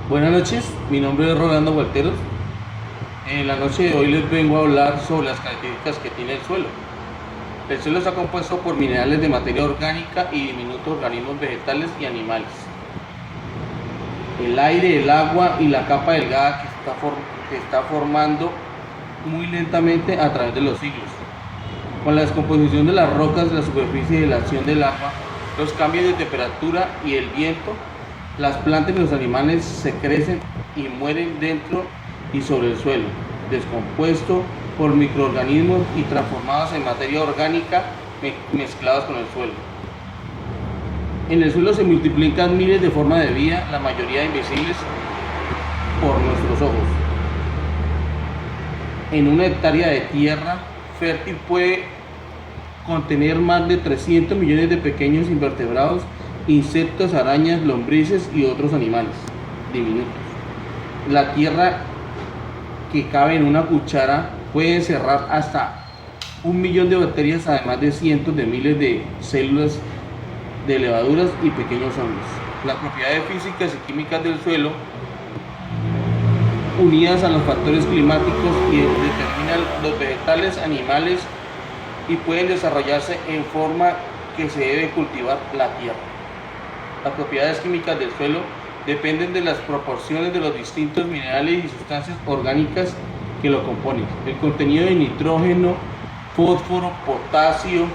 Buenas noches, mi nombre es Rolando Gualteros. En la noche de hoy les vengo a hablar sobre las características que tiene el suelo. El suelo está compuesto por minerales de materia orgánica y diminutos organismos vegetales y animales. El aire, el agua y la capa delgada que está formando muy lentamente a través de los siglos. Con la descomposición de las rocas, la superficie y la acción del agua, los cambios de temperatura y el viento, las plantas y los animales se crecen y mueren dentro y sobre el suelo, descompuesto por microorganismos y transformados en materia orgánica mezclados con el suelo. En el suelo se multiplican miles de formas de vida, la mayoría invisibles por nuestros ojos. En una hectárea de tierra fértil puede contener más de 300 millones de pequeños invertebrados, insectos, arañas, lombrices y otros animales diminutos. La tierra que cabe en una cuchara puede encerrar hasta 1 millón de bacterias, además de cientos de miles de células de levaduras y pequeños hongos. Las propiedades físicas y químicas del suelo, unidas a los factores climáticos, y determinan los vegetales, animales y pueden desarrollarse en forma que se debe cultivar la tierra. Las propiedades químicas del suelo dependen de las proporciones de los distintos minerales y sustancias orgánicas que lo componen. El contenido de nitrógeno, fósforo, potasio,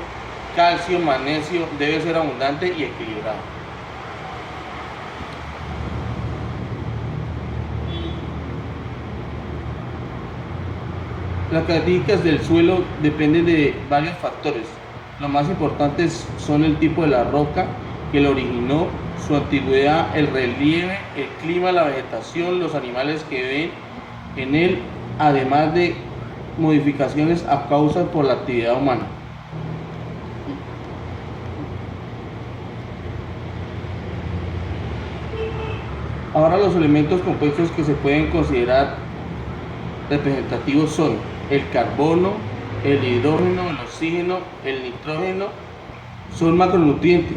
calcio, magnesio debe ser abundante y equilibrado. Las características del suelo dependen de varios factores. Los más importantes son el tipo de la roca que lo originó, su antigüedad, el relieve, el clima, la vegetación, los animales que viven en él, además de modificaciones a causa por la actividad humana. Ahora los elementos compuestos que se pueden considerar representativos son el carbono, el hidrógeno, el oxígeno, el nitrógeno. Son macronutrientes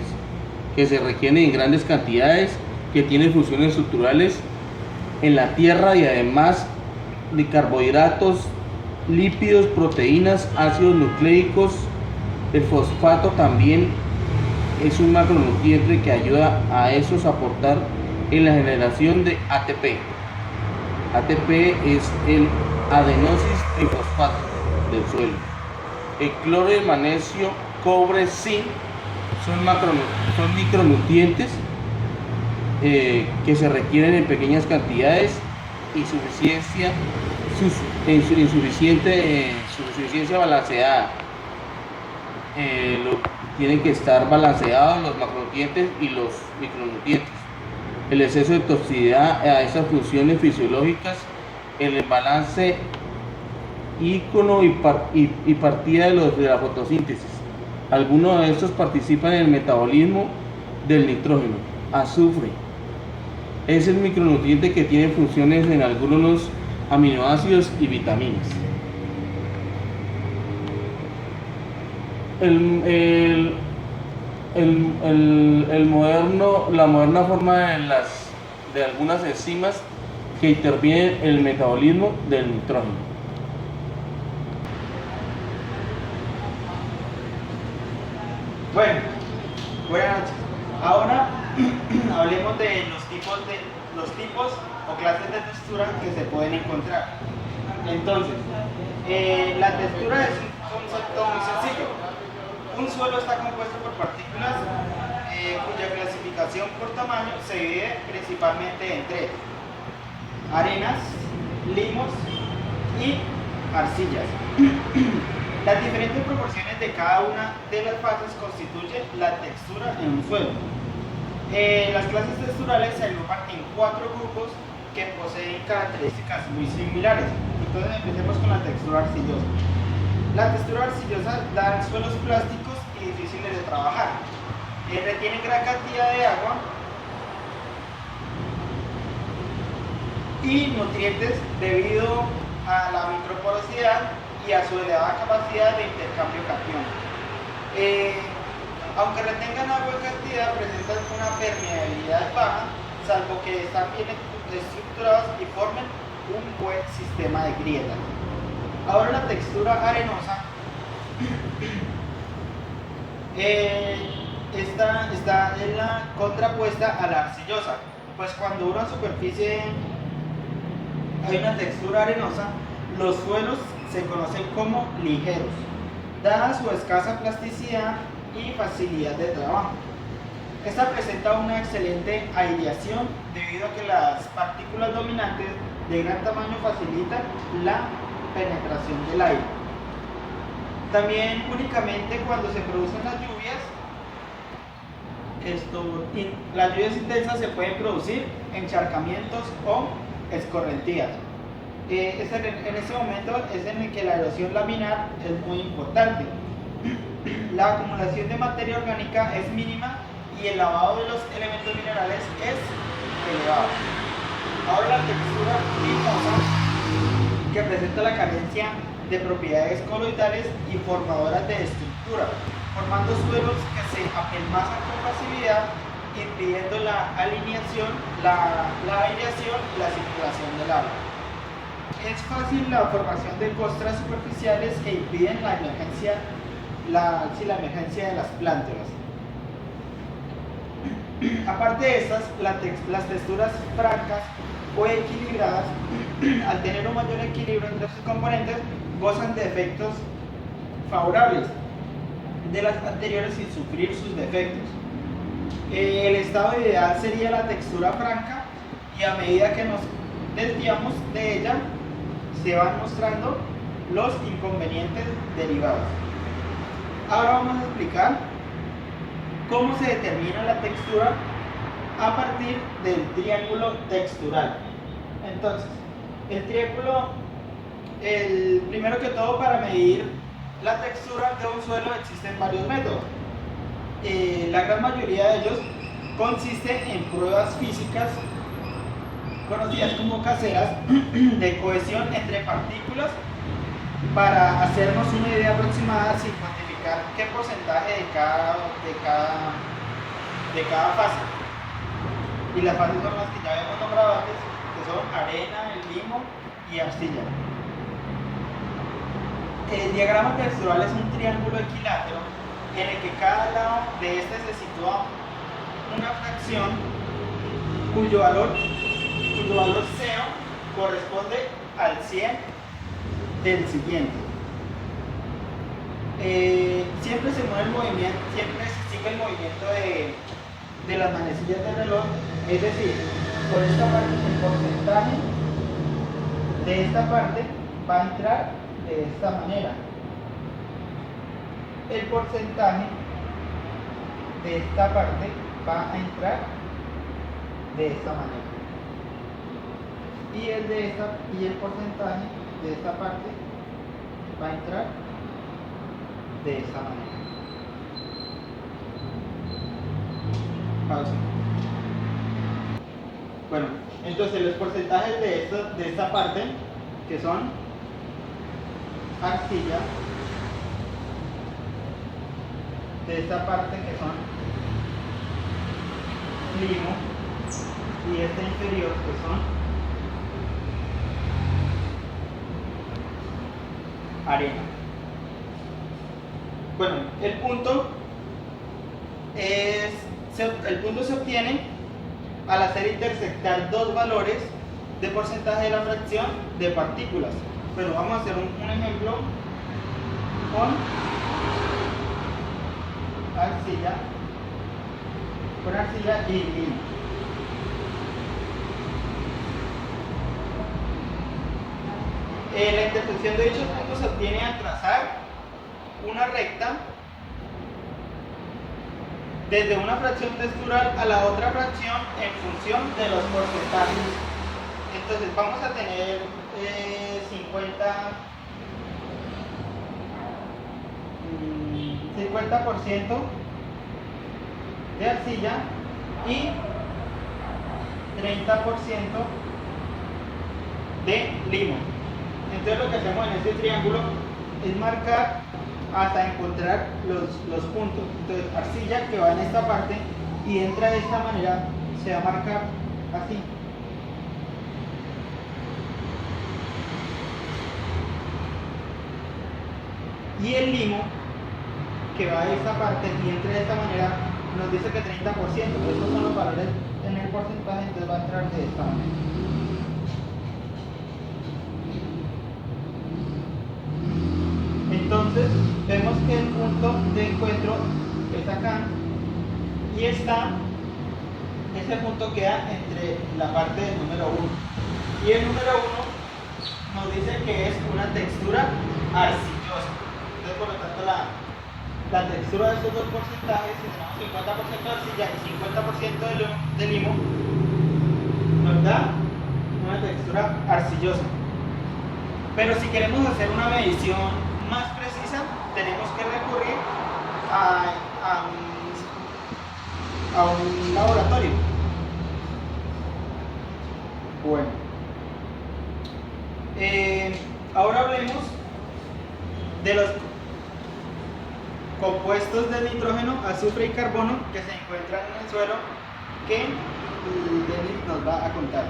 que se requieren en grandes cantidades, que tienen funciones estructurales en la tierra y además de carbohidratos, lípidos, proteínas, ácidos nucleicos. El fosfato también es un macronutriente que ayuda a esos a aportar en la generación de ATP. ATP es el adenosis trifosfato del suelo. El cloro de magnesio, cobre, zinc son micronutrientes que se requieren en pequeñas cantidades y su suficiencia balanceada. Tienen que estar balanceados los macronutrientes y los micronutrientes. El exceso de toxicidad a esas funciones fisiológicas, el imbalance ícono y partida de la fotosíntesis. Algunos de estos participan en el metabolismo del nitrógeno. Azufre es el micronutriente que tiene funciones en algunos aminoácidos y vitaminas. La moderna forma de algunas enzimas que intervienen en el metabolismo del nitrógeno. Bueno, buenas noches. Ahora hablemos de los tipos o clases de textura que se pueden encontrar. Entonces, la textura es un concepto muy sencillo. Un suelo está compuesto por partículas cuya clasificación por tamaño se divide principalmente en tres: arenas, limos y arcillas. Las diferentes proporciones de cada una de las fases constituyen la textura en un suelo. Las clases texturales se agrupan en 4 grupos que poseen características muy similares. Entonces empecemos con la textura arcillosa. La textura arcillosa da suelos plásticos y difíciles de trabajar. Retienen gran cantidad de agua y nutrientes debido a la microporosidad y a su elevada capacidad de intercambio catión. Aunque retengan agua en cantidad, presentan una permeabilidad baja, salvo que están bien estructurados y formen un buen sistema de grietas. Ahora la textura arenosa está en la contrapuesta a la arcillosa, pues cuando una superficie hay una textura arenosa, los suelos se conocen como ligeros, dada su escasa plasticidad y facilidad de trabajo. Esta presenta una excelente aireación debido a que las partículas dominantes de gran tamaño facilitan la penetración del aire. También únicamente cuando se producen las lluvias, las lluvias intensas se pueden producir encharcamientos o escorrentías. En ese momento es en el que la erosión laminar es muy importante. La acumulación de materia orgánica es mínima y el lavado de los elementos minerales es elevado. Ahora la textura limosa, que presenta la carencia de propiedades coloidales y formadoras de estructura, formando suelos que se apelmazan con facilidad, impidiendo la alineación, la aireación y la circulación del agua. Es fácil la formación de costras superficiales que impiden la emergencia de las plántulas. Aparte de estas, las texturas francas o equilibradas, al tener un mayor equilibrio entre sus componentes, gozan de efectos favorables de las anteriores sin sufrir sus defectos. El estado ideal sería la textura franca, y a medida que nos desviamos de ella, se van mostrando los inconvenientes derivados. Ahora vamos a explicar cómo se determina la textura a partir del triángulo textural. Entonces, el triángulo, primero que todo, para medir la textura de un suelo existen varios métodos. La gran mayoría de ellos consisten en pruebas físicas conocidas como caseras de cohesión entre partículas, para hacernos una idea aproximada sin cuantificar qué porcentaje de cada fase. Y las fases son las que ya habíamos nombrado antes, que son arena, el limo y arcilla. El diagrama textural es un triángulo equilátero en el que cada lado de este se sitúa una fracción cuyo valor 0 corresponde al 100 del siguiente. Siempre se mueve el movimiento, siempre se sigue el movimiento de las manecillas del reloj, es decir, por esta parte el porcentaje de esta parte va a entrar de esta manera. El porcentaje de esta parte va a entrar de esta manera. Y el porcentaje de esta parte va a entrar de esta manera. Pausa. Bueno, entonces los porcentajes de esta parte, que son arcilla, de esta parte, que son limo, y este inferior, que son arena. Bueno, el punto se obtiene al hacer intersectar dos valores de porcentaje de la fracción de partículas. Bueno, vamos a hacer un ejemplo con arcilla y limo. La intersección de dichos puntos se obtiene al trazar una recta desde una fracción textural a la otra fracción en función de los porcentajes. Entonces vamos a tener 50% de arcilla y 30% de limo. Entonces lo que hacemos en este triángulo es marcar hasta encontrar los puntos. Entonces arcilla, que va en esta parte y entra de esta manera, se va a marcar así. Y el limo, que va a esta parte y entre de esta manera, nos dice que 30%, pero estos son los valores en el porcentaje, entonces va a entrar de esta manera. Entonces vemos que el punto de encuentro es acá y ese punto queda entre la parte del número 1 y el número 1 nos dice que es una textura arcillosa. Entonces por lo tanto la textura de estos dos porcentajes, si tenemos 50% de arcilla y 50% de limo, nos da una textura arcillosa. Pero si queremos hacer una medición más precisa, tenemos que recurrir a un laboratorio. Bueno, ahora hablemos de los compuestos de nitrógeno, azufre y carbono que se encuentran en el suelo, que Denis nos va a contar.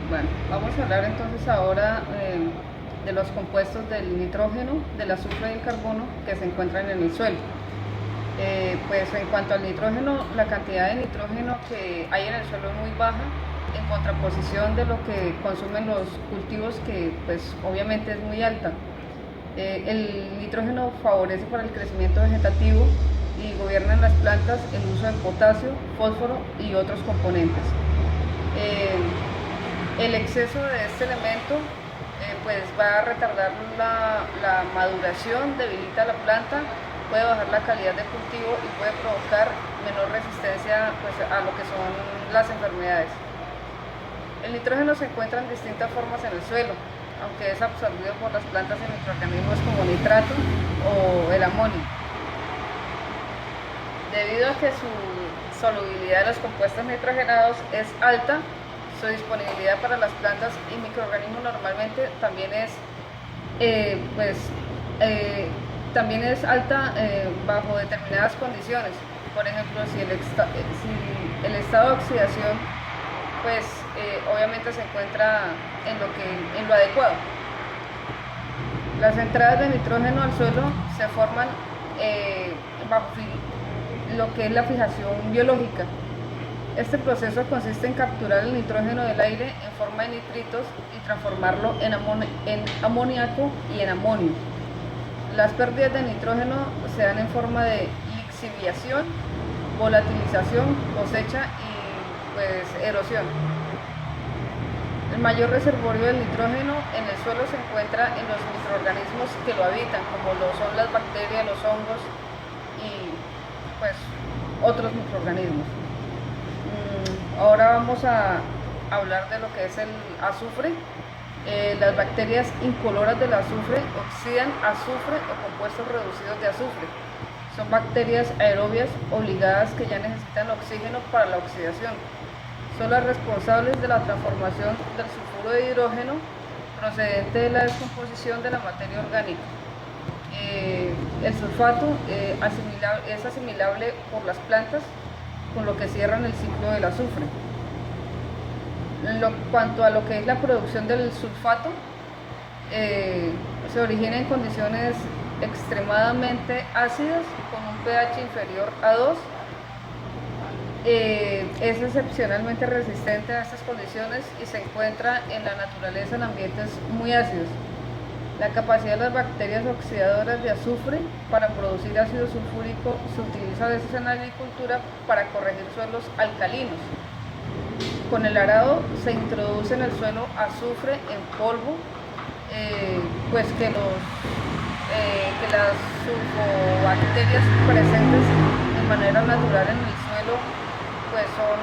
Bueno, vamos a hablar entonces ahora de los compuestos del nitrógeno, del azufre y el carbono que se encuentran en el suelo. Pues en cuanto al nitrógeno, la cantidad de nitrógeno que hay en el suelo es muy baja, en contraposición de lo que consumen los cultivos, que pues obviamente es muy alta. El nitrógeno favorece para el crecimiento vegetativo y gobierna en las plantas el uso de potasio, fósforo y otros componentes. El exceso de este elemento pues va a retardar la maduración, debilita la planta, puede bajar la calidad de cultivo y puede provocar menor resistencia pues, a lo que son las enfermedades. El nitrógeno se encuentra en distintas formas en el suelo, aunque es absorbido por las plantas en microorganismos como nitrato o el amonio. Debido a que su solubilidad de los compuestos nitrogenados es alta, su disponibilidad para las plantas y microorganismos normalmente también es alta bajo determinadas condiciones. Por ejemplo, si el estado de oxidación pues obviamente se encuentra en lo adecuado. Las entradas de nitrógeno al suelo se forman bajo lo que es la fijación biológica. Este proceso consiste en capturar el nitrógeno del aire en forma de nitritos y transformarlo en amoníaco y en amonio. Las pérdidas de nitrógeno se dan en forma de lixiviación, volatilización, cosecha y pues erosión. El mayor reservorio del nitrógeno en el suelo se encuentra en los microorganismos que lo habitan, como lo son las bacterias, los hongos y pues otros microorganismos. Ahora vamos a hablar de lo que es el azufre. Las bacterias incoloras del azufre oxidan azufre o compuestos reducidos de azufre. Son bacterias aerobias obligadas que ya necesitan oxígeno para la oxidación. Son las responsables de la transformación del sulfuro de hidrógeno procedente de la descomposición de la materia orgánica. El sulfato es asimilable por las plantas, con lo que cierran el ciclo del azufre. En cuanto a lo que es la producción del sulfato, se origina en condiciones extremadamente ácidas con un pH inferior a 2. Es excepcionalmente resistente a estas condiciones y se encuentra en la naturaleza en ambientes muy ácidos. La capacidad de las bacterias oxidadoras de azufre para producir ácido sulfúrico se utiliza a veces en la agricultura para corregir suelos alcalinos. Con el arado se introduce en el suelo azufre en polvo, pues que las sulfobacterias presentes de manera natural en el suelo pues son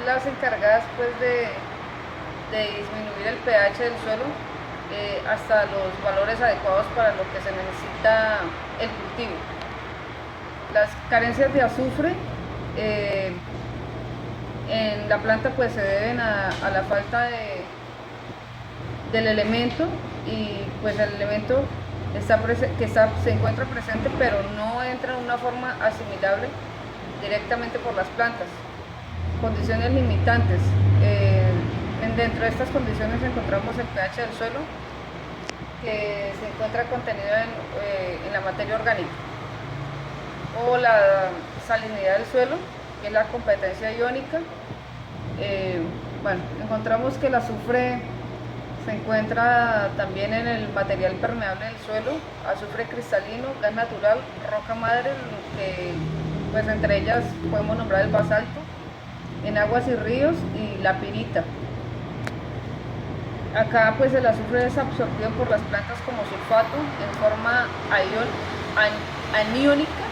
las encargadas pues de disminuir el pH del suelo hasta los valores adecuados para lo que se necesita el cultivo. Las carencias de azufre en la planta pues se deben a la falta del elemento, y pues el elemento se encuentra presente pero no entra en una forma asimilable directamente por las plantas. Condiciones limitantes: Dentro de estas condiciones encontramos el pH del suelo, que se encuentra contenido en la materia orgánica, o la salinidad del suelo, que es la competencia iónica. Bueno, encontramos que el azufre se encuentra también en el material permeable del suelo, azufre cristalino, gas natural, roca madre, que pues entre ellas podemos nombrar el basalto, en aguas y ríos, y la pirita. Acá pues el azufre es absorbido por las plantas como sulfato en forma aniónica.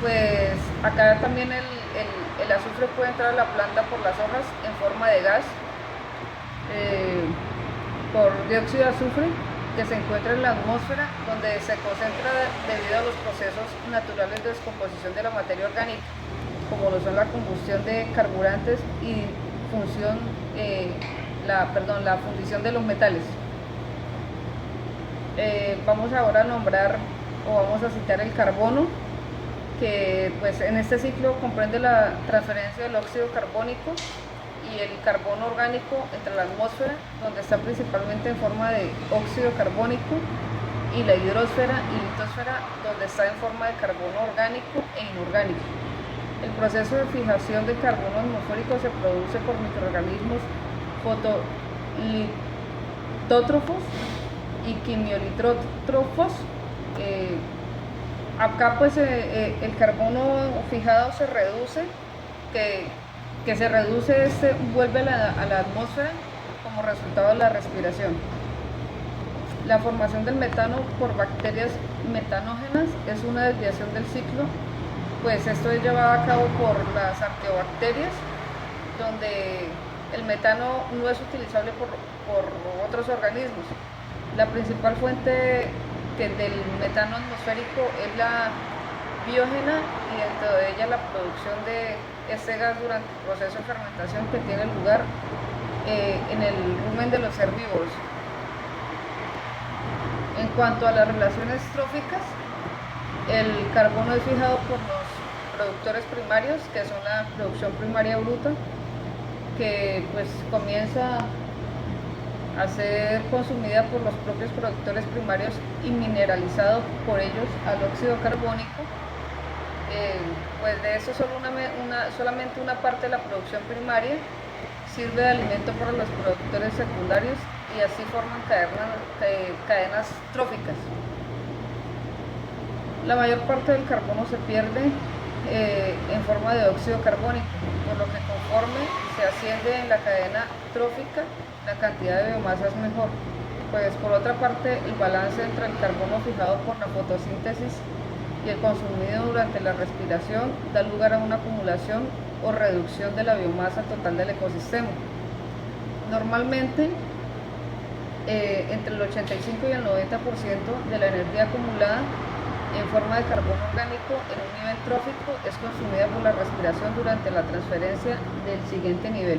Pues acá también el azufre puede entrar a la planta por las hojas en forma de gas, por dióxido de azufre, que se encuentra en la atmósfera, donde se concentra debido a los procesos naturales de descomposición de la materia orgánica, como lo son la combustión de carburantes y la fundición de los metales. Vamos ahora a nombrar, o vamos a citar, el carbono, que pues en este ciclo comprende la transferencia del óxido carbónico y el carbono orgánico entre la atmósfera, donde está principalmente en forma de óxido carbónico, y la hidrosfera y litosfera, donde está en forma de carbono orgánico e inorgánico. El proceso de fijación de carbono atmosférico se produce por microorganismos fotolitótrofos y quimiolitrótrofos. Acá pues el carbono fijado se reduce, que se reduce, vuelve a la atmósfera como resultado de la respiración. La formación del metano por bacterias metanógenas es una desviación del ciclo, pues esto es llevado a cabo por las arqueobacterias, donde el metano no es utilizable por otros organismos. La principal fuente del metano atmosférico es la biógena, y dentro de ella la producción de este gas durante el proceso de fermentación que tiene lugar en el rumen de los herbívoros. En cuanto a las relaciones tróficas, el carbono es fijado por los productores primarios, que son la producción primaria bruta, que pues comienza a ser consumida por los propios productores primarios y mineralizado por ellos al óxido carbónico. Pues de eso solamente una parte de la producción primaria sirve de alimento para los productores secundarios, y así forman cadenas tróficas. La mayor parte del carbono se pierde en forma de óxido carbónico, por lo que conforme se asciende en la cadena trófica, la cantidad de biomasa es mejor. Pues por otra parte, el balance entre el carbono fijado por la fotosíntesis y el consumido durante la respiración da lugar a una acumulación o reducción de la biomasa total del ecosistema. Normalmente, entre el 85 y el 90% de la energía acumulada en forma de carbono orgánico en un nivel trófico es consumida por la respiración durante la transferencia del siguiente nivel.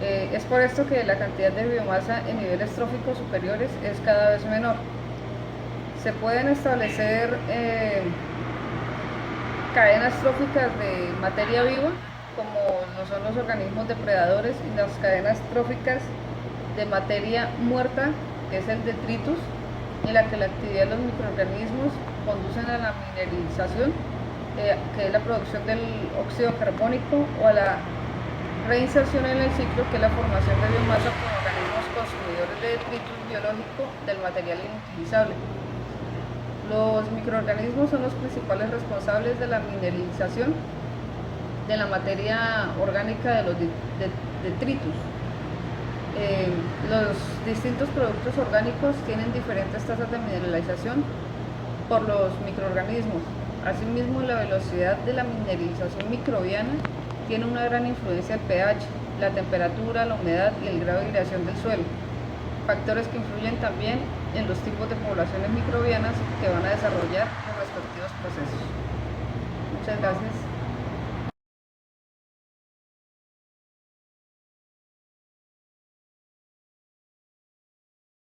Es por esto que la cantidad de biomasa en niveles tróficos superiores es cada vez menor. Se pueden establecer cadenas tróficas de materia viva, como lo son los organismos depredadores, y las cadenas tróficas de materia muerta, que es el detritus, en la que la actividad de los microorganismos conducen a la mineralización, que es la producción del óxido carbónico, o a la reinserción en el ciclo, que es la formación de biomasa por organismos consumidores de detritus biológico del material inutilizable. Los microorganismos son los principales responsables de la mineralización de la materia orgánica de los detritus. Los distintos productos orgánicos tienen diferentes tasas de mineralización por los microorganismos. Asimismo, la velocidad de la mineralización microbiana tiene una gran influencia el pH, la temperatura, la humedad y el grado de aireación del suelo, factores que influyen también en los tipos de poblaciones microbianas que van a desarrollar los respectivos procesos. Muchas gracias.